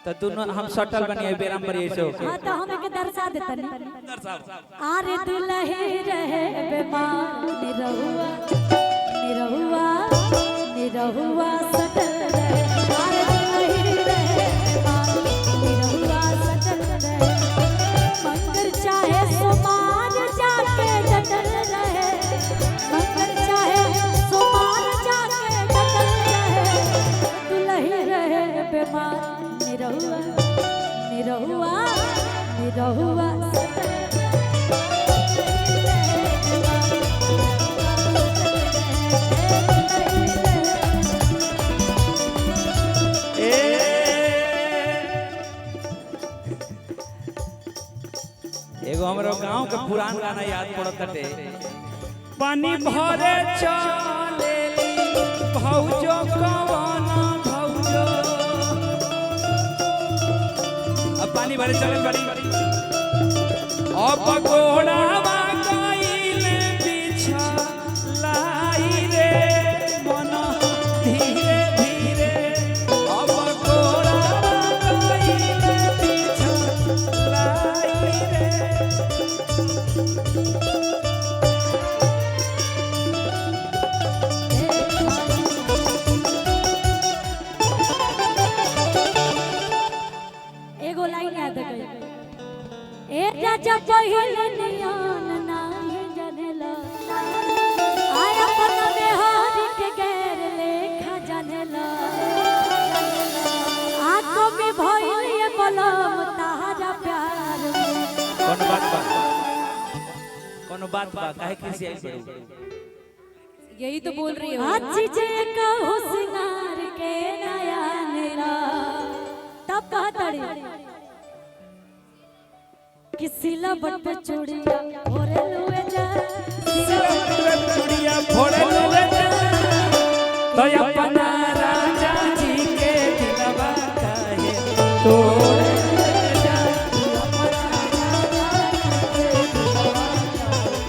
तो तू हम सटल बनिए बेराम पर ऐसे हो हां तो हम के दर्शा देतनी आरे दुल्हे रहे बेमार निरहुआ निरहुआ निरहुआ सटल रहे आरे दुल्हे रहे बेमार निरहुआ सटल रहे मंगर चाहे सोमार जाके डटल रहे मंगर चाहे सोमार जाके डटल रहे दुल्हे रहे बेमार निरहुआ निरहुआ निरहुआ एगो हमरो गांव के पुरान गाना याद पड़त हटे पानी भरे चलेली भौजो कवना भौजो अब पानी भरे चले बड़ी अब घोड़ावा गइले बिछा लाई रे मन धीरे धीरे अब घोड़ावा गइले बिछा लाई रे एगो लाइन याद गई ए राजा पहिले नियन नाही जनेला आय अपन बेहार के गैर लेखा जनेला आको में भइल ये बलम तारा प्यार कोनो बात बा काहे किसी आई पड़ू यही तो बोल रही हो आज जे कहू सिंगार के नया नेला तब कहतड़ी किसिला बट पे चूड़िया भोरे लुए जा चूड़िया फोड़े लुए जा तो अपना राजा जी के दिलवा काहे तोड़े जा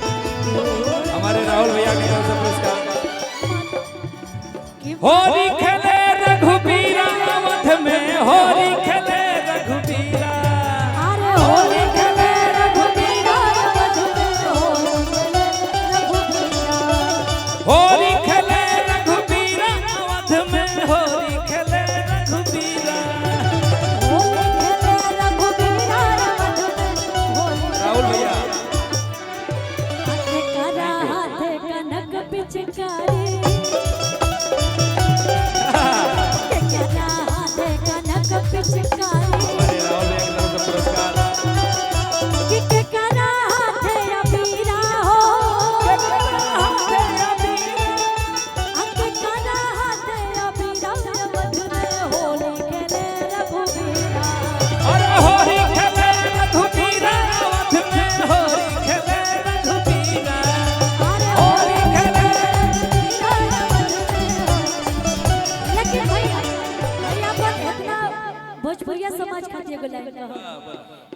हमारे राहुल भैया की तरफ से पुरस्कार होली खेले रघुबीरा अवध में होली खेले रघुबीरा अरे होली खेले रघुबीरा अवध में होली खेले रघुबीरा अवध में होली खेले रघुबीरा होली खेले रघुबीरा अवध में राहुल भैया हाथे करा हाथे कनक पिचकारी करा हाथे कनक पिचकारी हमारे राहुल भैया की तरफ से पुरस्कार कि करा हाथे अबीरा हो हाथे अबीरा अंके करा हाथे अबीरा अवध में होली खेले रघुबीरा अरे होली खेले रघुबीरा अवध में होली खेले रघुबीरा अरे होली खेले लेकिन भैया भैया पर इतना भोजपुरिया समाज खातिर एगो लाइन कहो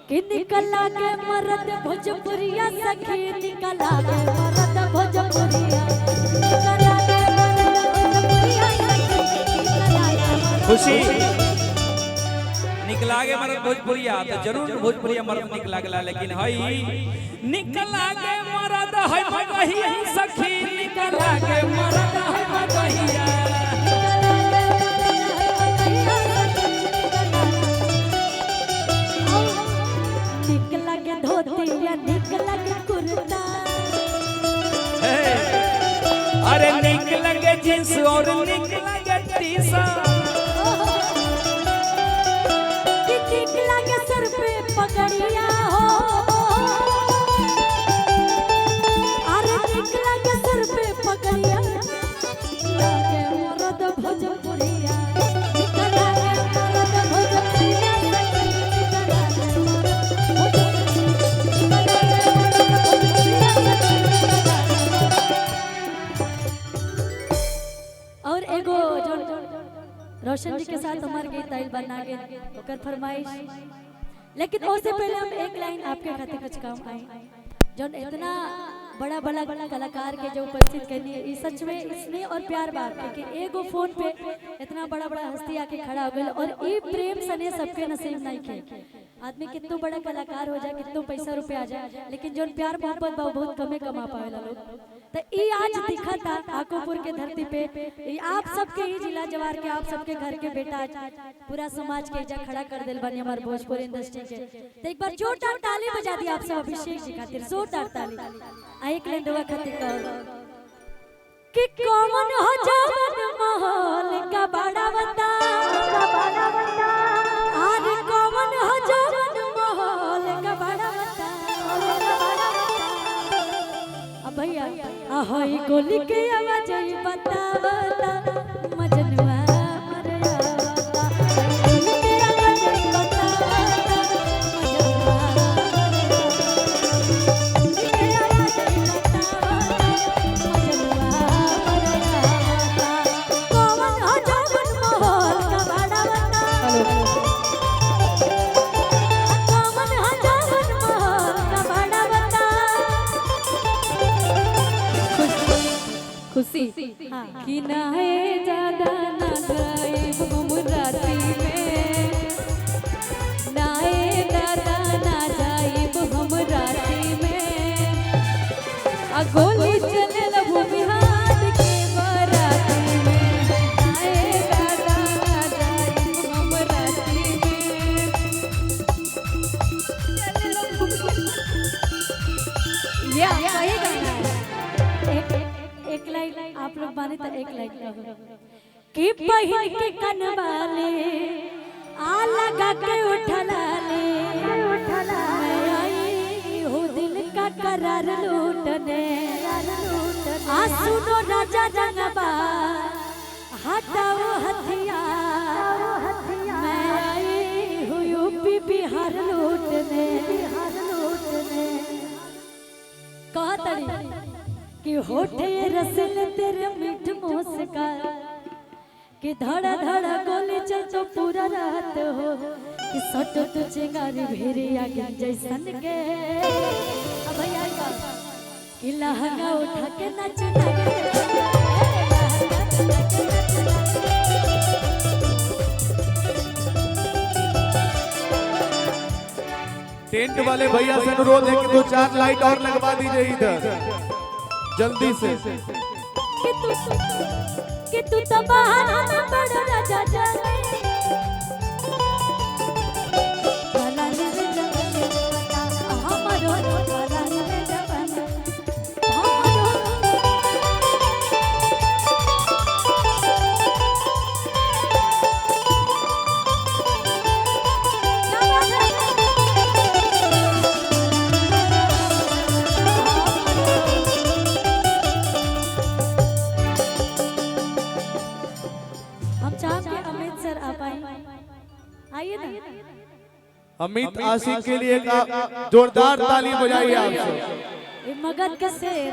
कि निकला के मरद भोजपुरिया सखी निकला के मरद भोजपुरिया निकला के मरद भोजपुरिया सखी निकला के मरद खुशी निकला के मरद भोजपुरिया तो जरूर भोजपुरिया मरद निकला गेला लेकिन हई निकला के मरद है मगहिया सखी निकला के मरद है मगहिया निकला के धोतिया निकला के कुर्ता हे, अरे निकला के जींस और निकला के टी-शर्ट कि निकला के सर पे पगड़िया हो अरे निकला के सर पे पगड़िया लागे मरद भोजपुरिया निकला के मरद भोजपुरिया निकला के और एगो जो रोशन जी के साथ हमारे गीत आइल बना के ओकर फरमाइश लेकिन उससे पहले हम एक लाइन आपके खातिर कुछ काम आई जो इतना बड़ा बड़ा कलाकार के जो उपस्थित करनी है, सच में इसमें और प्यार बात है कि एगो फोन पे इतना बड़ा बड़ा हस्ती आके खड़ा हो गया और ये प्रेम सने सबके नसीब नहीं के। आदमी कितना बड़ा कलाकार हो जाए, कितना पैसा रुपए आ जाए, लेकिन जो प्यार मोहब्बत बहुत कमे कमा पावेला लोग। तो ये आज दिखा था आकोपुर के धरती पे, आप सबके ही जिला जवार के, आप सबके घर के बेटा आज पूरा समाज के इज्जत खड़ा कर दिल बनी हमारे भोजपुरी इंडस्ट्री के। तो एक बार जोरदार ताली बजा दी आप सब अभिषेक जी खातिर, जोरदार ताली। एक लाइन दुआ खातिर कहो कि कौन हो जवन माहौल का बड़ा बता, आज कौन हो जवन माहौल का बड़ा बता। अब भैया ahoy गोली के आवाज बता बता मजनुआ मर आता, गोली के आवाज बता बता मजनुआ खुशी कि ना है ज्यादा ना गायब हम राती में, ना है दादा ना जाइब हम राती में, आ गोली चले लबू बिहार के बराती में, ना है दादा ना जाइब हम राती में, चले लबू। ये सही गाना है। एक लाइन आप लोग माने तो एक लाइन कहो कि पहिन के कनवाले आ लगा के उठला ले, मैं आई हो दिल का करार लूटने, आ सुनो राजा रंगबा हटाओ हथियार, मैं आई हूँ यूपी बिहार लूटने। कहतड़ी कि होठे रसल तेरे मीठ मुस्कान, कि धड़ा धड़ा गोली चल तो पूरा रात हो, कि सटो तो चिंगारी भेरिया के जैसन के। अब भैया कि लहंगा उठा के नच टेंट वाले भैया से अनुरोध है कि 2-4 लाइट और लगवा दीजिए इधर जल्दी से। कि तू तो बहाना ना बड़ा राजा जाने, भला ने जवानी बता हमरो, भला ने जवानी हमरो। आइए ना अमित आशिक के लिए एक जोरदार ताली बजाइए आप सब। मगध के शेर